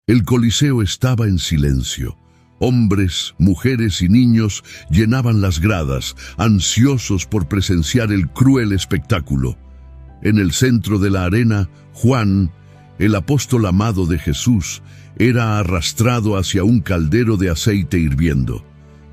El Coliseo estaba en silencio. Hombres, mujeres y niños llenaban las gradas, ansiosos por presenciar el cruel espectáculo. En el centro de la arena, Juan, el apóstol amado de Jesús, era arrastrado hacia un caldero de aceite hirviendo.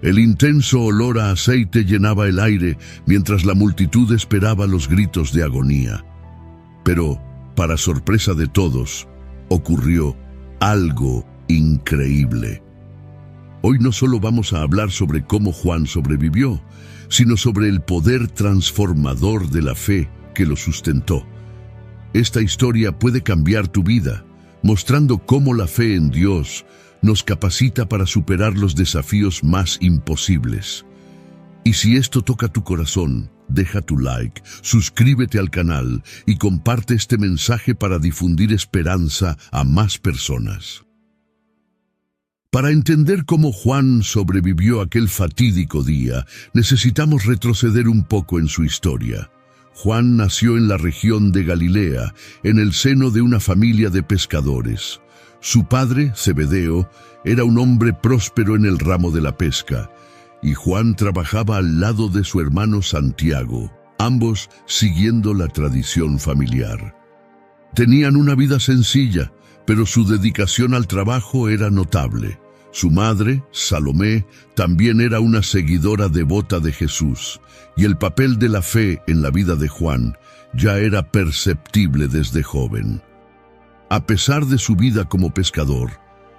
El intenso olor a aceite llenaba el aire mientras la multitud esperaba los gritos de agonía. Pero, para sorpresa de todos, ocurrió algo increíble. Hoy no solo vamos a hablar sobre cómo Juan sobrevivió, sino sobre el poder transformador de la fe que lo sustentó. Esta historia puede cambiar tu vida, mostrando cómo la fe en Dios nos capacita para superar los desafíos más imposibles. Y si esto toca tu corazón, deja tu like, suscríbete al canal y comparte este mensaje para difundir esperanza a más personas. Para entender cómo Juan sobrevivió aquel fatídico día, necesitamos retroceder un poco en su historia. Juan nació en la región de Galilea, en el seno de una familia de pescadores. Su padre, Zebedeo, era un hombre próspero en el ramo de la pesca, y Juan trabajaba al lado de su hermano Santiago, ambos siguiendo la tradición familiar. Tenían una vida sencilla, pero su dedicación al trabajo era notable. Su madre, Salomé, también era una seguidora devota de Jesús, y el papel de la fe en la vida de Juan ya era perceptible desde joven. A pesar de su vida como pescador,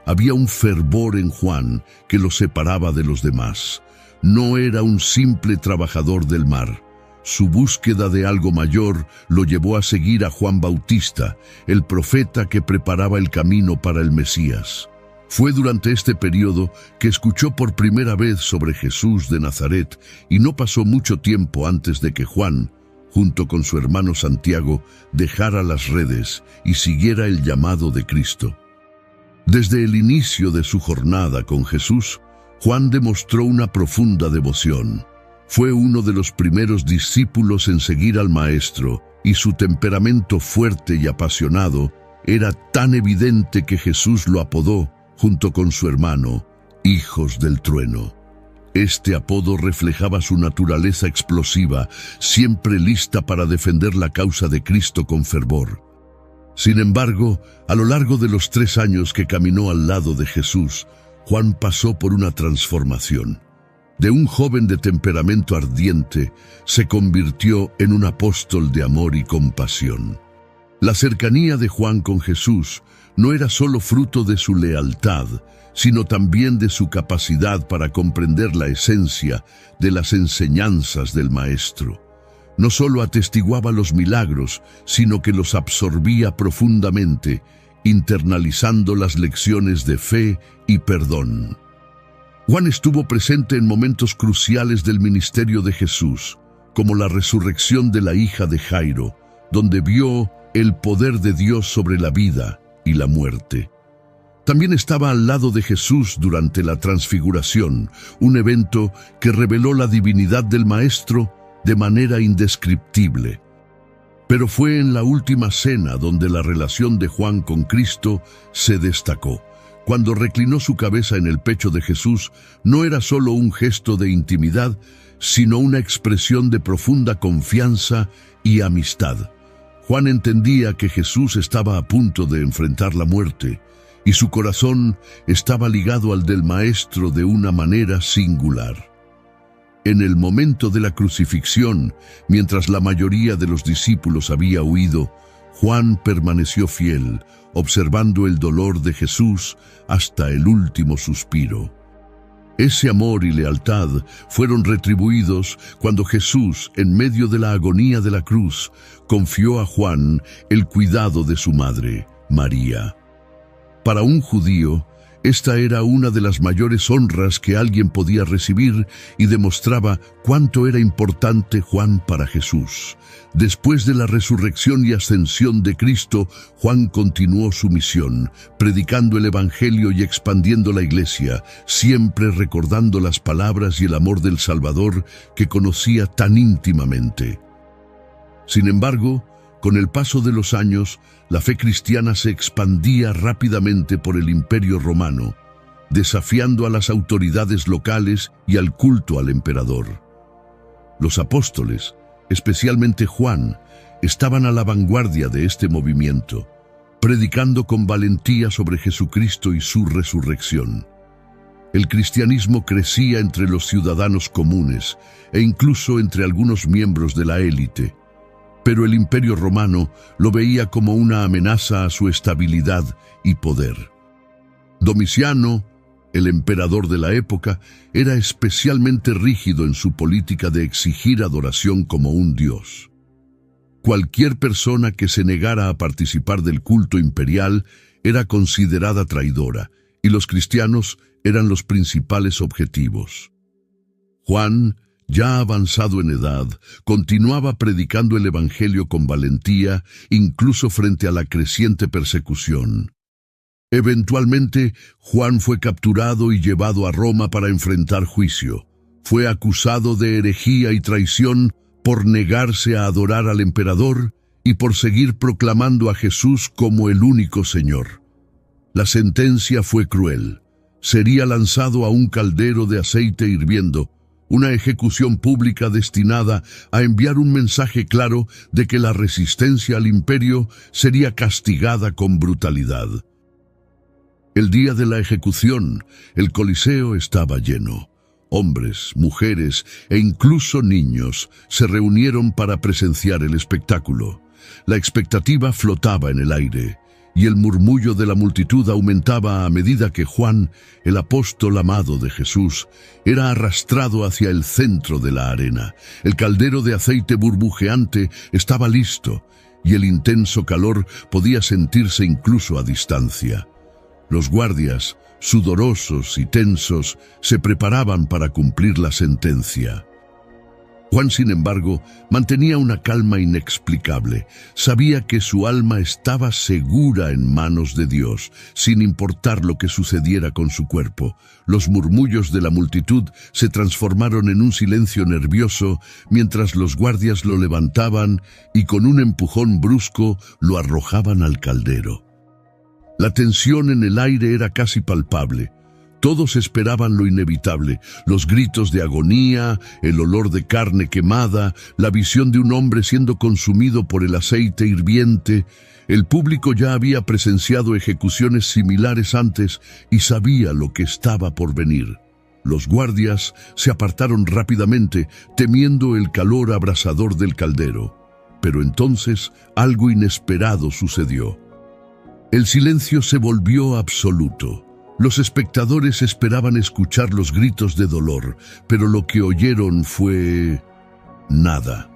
había un fervor en Juan que lo separaba de los demás. No era un simple trabajador del mar. Su búsqueda de algo mayor lo llevó a seguir a Juan Bautista, el profeta que preparaba el camino para el Mesías. Fue durante este periodo que escuchó por primera vez sobre Jesús de Nazaret, y no pasó mucho tiempo antes de que Juan, junto con su hermano Santiago, dejara las redes y siguiera el llamado de Cristo. Desde el inicio de su jornada con Jesús, Juan demostró una profunda devoción. Fue uno de los primeros discípulos en seguir al Maestro, y su temperamento fuerte y apasionado era tan evidente que Jesús lo apodó, junto con su hermano, Hijos del Trueno. Este apodo reflejaba su naturaleza explosiva, siempre lista para defender la causa de Cristo con fervor. Sin embargo, a lo largo de los 3 años que caminó al lado de Jesús, Juan pasó por una transformación. De un joven de temperamento ardiente, se convirtió en un apóstol de amor y compasión. La cercanía de Juan con Jesús no era solo fruto de su lealtad, sino también de su capacidad para comprender la esencia de las enseñanzas del Maestro. No solo atestiguaba los milagros, sino que los absorbía profundamente, internalizando las lecciones de fe y perdón. Juan estuvo presente en momentos cruciales del ministerio de Jesús, como la resurrección de la hija de Jairo, donde vio el poder de Dios sobre la vida y la muerte. También estaba al lado de Jesús durante la transfiguración, un evento que reveló la divinidad del Maestro de manera indescriptible. Pero fue en la última cena donde la relación de Juan con Cristo se destacó. Cuando reclinó su cabeza en el pecho de Jesús, no era solo un gesto de intimidad, sino una expresión de profunda confianza y amistad. Juan entendía que Jesús estaba a punto de enfrentar la muerte, y su corazón estaba ligado al del Maestro de una manera singular. En el momento de la crucifixión, mientras la mayoría de los discípulos había huido, Juan permaneció fiel, observando el dolor de Jesús hasta el último suspiro. Ese amor y lealtad fueron retribuidos cuando Jesús, en medio de la agonía de la cruz, confió a Juan el cuidado de su madre, María. Para un judío, esta era una de las mayores honras que alguien podía recibir y demostraba cuánto era importante Juan para Jesús. Después de la resurrección y ascensión de Cristo, Juan continuó su misión, predicando el Evangelio y expandiendo la Iglesia, siempre recordando las palabras y el amor del Salvador que conocía tan íntimamente. Sin embargo, Con el paso de los años, la fe cristiana se expandía rápidamente por el Imperio Romano, desafiando a las autoridades locales y al culto al emperador. Los apóstoles, especialmente Juan, estaban a la vanguardia de este movimiento, predicando con valentía sobre Jesucristo y su resurrección. El cristianismo crecía entre los ciudadanos comunes e incluso entre algunos miembros de la élite, pero el Imperio Romano lo veía como una amenaza a su estabilidad y poder. Domiciano, el emperador de la época, era especialmente rígido en su política de exigir adoración como un dios. Cualquier persona que se negara a participar del culto imperial era considerada traidora, y los cristianos eran los principales objetivos. Juan, ya avanzado en edad, continuaba predicando el Evangelio con valentía, incluso frente a la creciente persecución. Eventualmente, Juan fue capturado y llevado a Roma para enfrentar juicio. Fue acusado de herejía y traición por negarse a adorar al emperador y por seguir proclamando a Jesús como el único Señor. La sentencia fue cruel. Sería lanzado a un caldero de aceite hirviendo, una ejecución pública destinada a enviar un mensaje claro de que la resistencia al imperio sería castigada con brutalidad. El día de la ejecución, el Coliseo estaba lleno. Hombres, mujeres e incluso niños se reunieron para presenciar el espectáculo. La expectativa flotaba en el aire, y el murmullo de la multitud aumentaba a medida que Juan, el apóstol amado de Jesús, era arrastrado hacia el centro de la arena. El caldero de aceite burbujeante estaba listo, y el intenso calor podía sentirse incluso a distancia. Los guardias, sudorosos y tensos, se preparaban para cumplir la sentencia. Juan, sin embargo, mantenía una calma inexplicable. Sabía que su alma estaba segura en manos de Dios, sin importar lo que sucediera con su cuerpo. Los murmullos de la multitud se transformaron en un silencio nervioso mientras los guardias lo levantaban y con un empujón brusco lo arrojaban al caldero. La tensión en el aire era casi palpable. Todos esperaban lo inevitable, los gritos de agonía, el olor de carne quemada, la visión de un hombre siendo consumido por el aceite hirviente. El público ya había presenciado ejecuciones similares antes y sabía lo que estaba por venir. Los guardias se apartaron rápidamente, temiendo el calor abrasador del caldero. Pero entonces algo inesperado sucedió. El silencio se volvió absoluto. Los espectadores esperaban escuchar los gritos de dolor, pero lo que oyeron fue nada.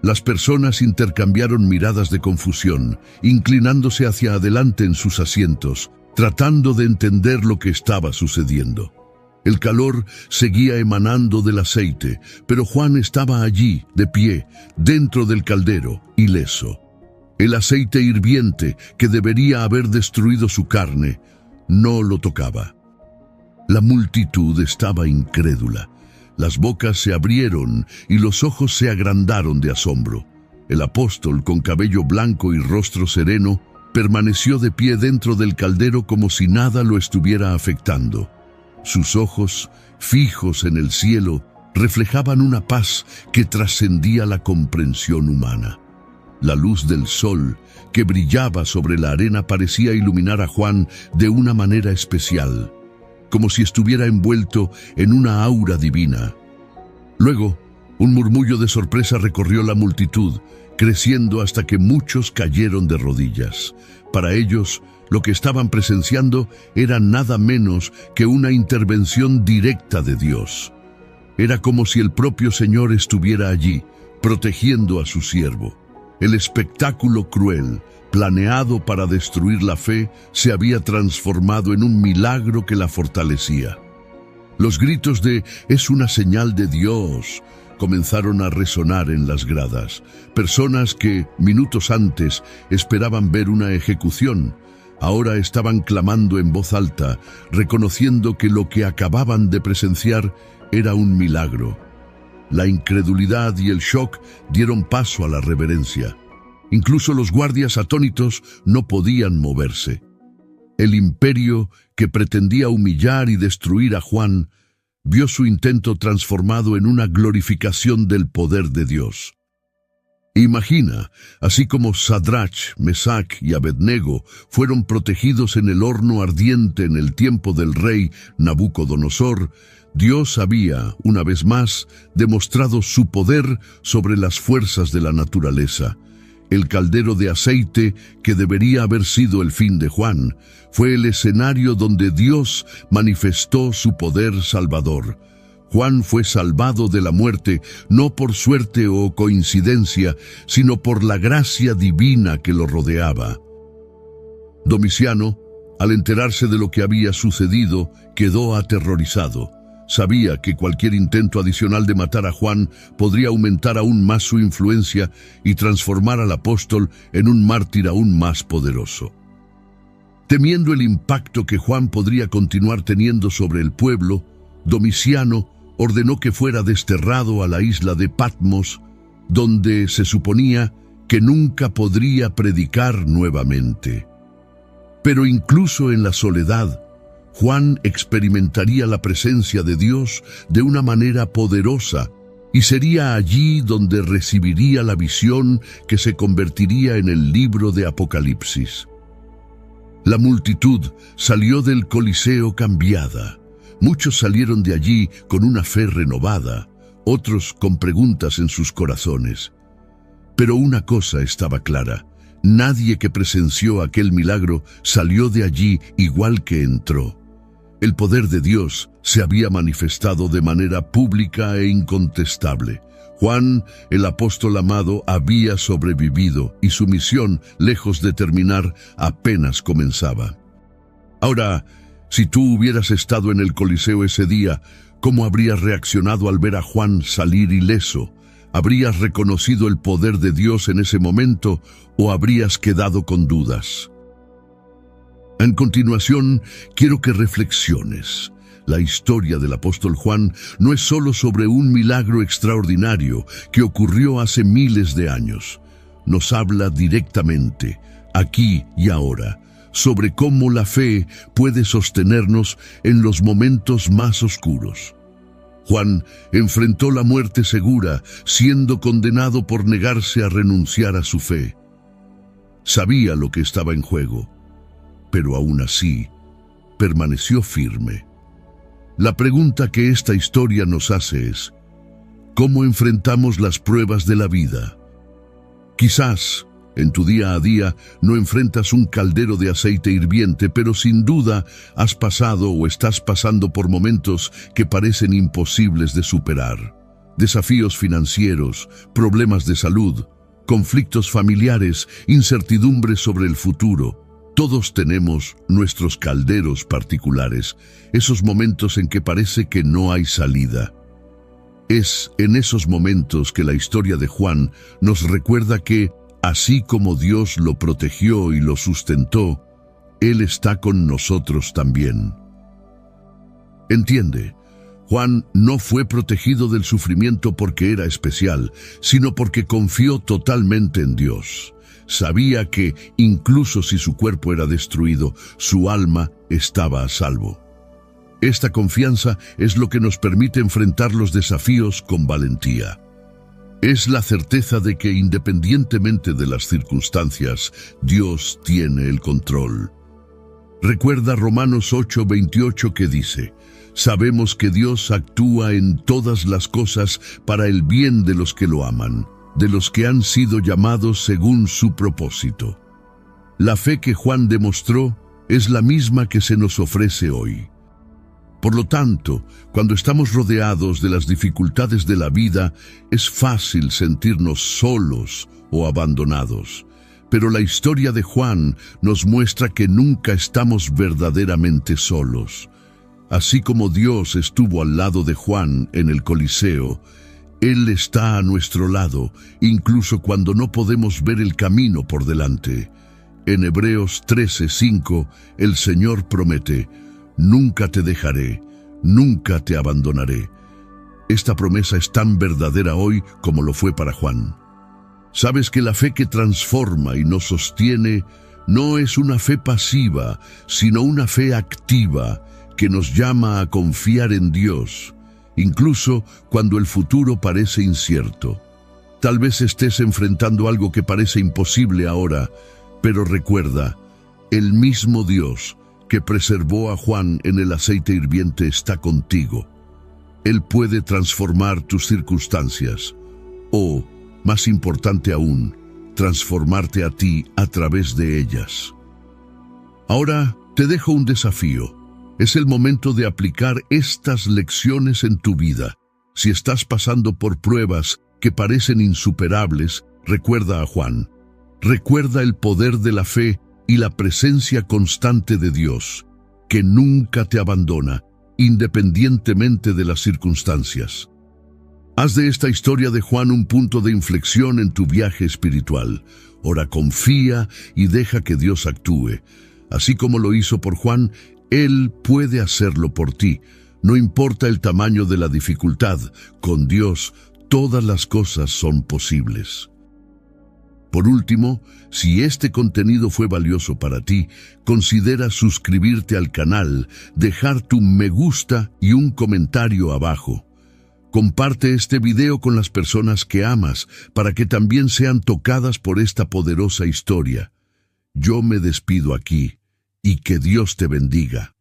Las personas intercambiaron miradas de confusión, inclinándose hacia adelante en sus asientos, tratando de entender lo que estaba sucediendo. El calor seguía emanando del aceite, pero Juan estaba allí, de pie, dentro del caldero, ileso. El aceite hirviente, que debería haber destruido su carne, no lo tocaba. La multitud estaba incrédula. Las bocas se abrieron y los ojos se agrandaron de asombro. El apóstol, con cabello blanco y rostro sereno, permaneció de pie dentro del caldero como si nada lo estuviera afectando. Sus ojos, fijos en el cielo, reflejaban una paz que trascendía la comprensión humana. La luz del sol, que brillaba sobre la arena, parecía iluminar a Juan de una manera especial, como si estuviera envuelto en una aura divina. Luego, un murmullo de sorpresa recorrió la multitud, creciendo hasta que muchos cayeron de rodillas. Para ellos, lo que estaban presenciando era nada menos que una intervención directa de Dios. Era como si el propio Señor estuviera allí, protegiendo a su siervo. El espectáculo cruel, planeado para destruir la fe, se había transformado en un milagro que la fortalecía. Los gritos de «es una señal de Dios» comenzaron a resonar en las gradas. Personas que, minutos antes, esperaban ver una ejecución, ahora estaban clamando en voz alta, reconociendo que lo que acababan de presenciar era un milagro. La incredulidad y el shock dieron paso a la reverencia. Incluso los guardias atónitos no podían moverse. El imperio que pretendía humillar y destruir a Juan vio su intento transformado en una glorificación del poder de Dios. Imagina, así como Sadrach, Mesach y Abednego fueron protegidos en el horno ardiente en el tiempo del rey Nabucodonosor, Dios había, una vez más, demostrado su poder sobre las fuerzas de la naturaleza. El caldero de aceite, que debería haber sido el fin de Juan, fue el escenario donde Dios manifestó su poder salvador. Juan fue salvado de la muerte, no por suerte o coincidencia, sino por la gracia divina que lo rodeaba. Domiciano, al enterarse de lo que había sucedido, quedó aterrorizado. Sabía que cualquier intento adicional de matar a Juan podría aumentar aún más su influencia y transformar al apóstol en un mártir aún más poderoso. Temiendo el impacto que Juan podría continuar teniendo sobre el pueblo, Domiciano ordenó que fuera desterrado a la isla de Patmos, donde se suponía que nunca podría predicar nuevamente. Pero incluso en la soledad, Juan experimentaría la presencia de Dios de una manera poderosa, y sería allí donde recibiría la visión que se convertiría en el libro de Apocalipsis. La multitud salió del Coliseo cambiada. Muchos salieron de allí con una fe renovada, otros con preguntas en sus corazones. Pero una cosa estaba clara: nadie que presenció aquel milagro salió de allí igual que entró. El poder de Dios se había manifestado de manera pública e incontestable. Juan, el apóstol amado, había sobrevivido y su misión, lejos de terminar, apenas comenzaba. Ahora, si tú hubieras estado en el Coliseo ese día, ¿cómo habrías reaccionado al ver a Juan salir ileso? ¿Habrías reconocido el poder de Dios en ese momento o habrías quedado con dudas? En continuación, quiero que reflexiones. La historia del apóstol Juan no es solo sobre un milagro extraordinario que ocurrió hace miles de años. Nos habla directamente, aquí y ahora, sobre cómo la fe puede sostenernos en los momentos más oscuros. Juan enfrentó la muerte segura, siendo condenado por negarse a renunciar a su fe. Sabía lo que estaba en juego, pero aún así permaneció firme. La pregunta que esta historia nos hace es: ¿cómo enfrentamos las pruebas de la vida? Quizás en tu día a día no enfrentas un caldero de aceite hirviente, pero sin duda has pasado o estás pasando por momentos que parecen imposibles de superar. Desafíos financieros, problemas de salud, conflictos familiares, incertidumbres sobre el futuro. Todos tenemos nuestros calderos particulares, esos momentos en que parece que no hay salida. Es en esos momentos que la historia de Juan nos recuerda que, así como Dios lo protegió y lo sustentó, Él está con nosotros también. Entiende, Juan no fue protegido del sufrimiento porque era especial, sino porque confió totalmente en Dios. Sabía que, incluso si su cuerpo era destruido, su alma estaba a salvo. Esta confianza es lo que nos permite enfrentar los desafíos con valentía. Es la certeza de que, independientemente de las circunstancias, Dios tiene el control. Recuerda Romanos 8:28 que dice: sabemos que Dios actúa en todas las cosas para el bien de los que lo aman, de los que han sido llamados según su propósito. La fe que Juan demostró es la misma que se nos ofrece hoy. Por lo tanto, cuando estamos rodeados de las dificultades de la vida, es fácil sentirnos solos o abandonados. Pero la historia de Juan nos muestra que nunca estamos verdaderamente solos. Así como Dios estuvo al lado de Juan en el Coliseo, Él está a nuestro lado, incluso cuando no podemos ver el camino por delante. En Hebreos 13:5, el Señor promete: nunca te dejaré, nunca te abandonaré. Esta promesa es tan verdadera hoy como lo fue para Juan. Sabes que la fe que transforma y nos sostiene no es una fe pasiva, sino una fe activa que nos llama a confiar en Dios, incluso cuando el futuro parece incierto. Tal vez estés enfrentando algo que parece imposible ahora, pero recuerda, el mismo Dios que preservó a Juan en el aceite hirviente está contigo. Él puede transformar tus circunstancias, o, más importante aún, transformarte a ti a través de ellas. Ahora te dejo un desafío. Es el momento de aplicar estas lecciones en tu vida. Si estás pasando por pruebas que parecen insuperables, recuerda a Juan. Recuerda el poder de la fe y la presencia constante de Dios, que nunca te abandona, independientemente de las circunstancias. Haz de esta historia de Juan un punto de inflexión en tu viaje espiritual. Ora, confía y deja que Dios actúe. Así como lo hizo por Juan, Él puede hacerlo por ti. No importa el tamaño de la dificultad, con Dios todas las cosas son posibles. Por último, si este contenido fue valioso para ti, considera suscribirte al canal, dejar tu me gusta y un comentario abajo. Comparte este video con las personas que amas para que también sean tocadas por esta poderosa historia. Yo me despido aquí y que Dios te bendiga.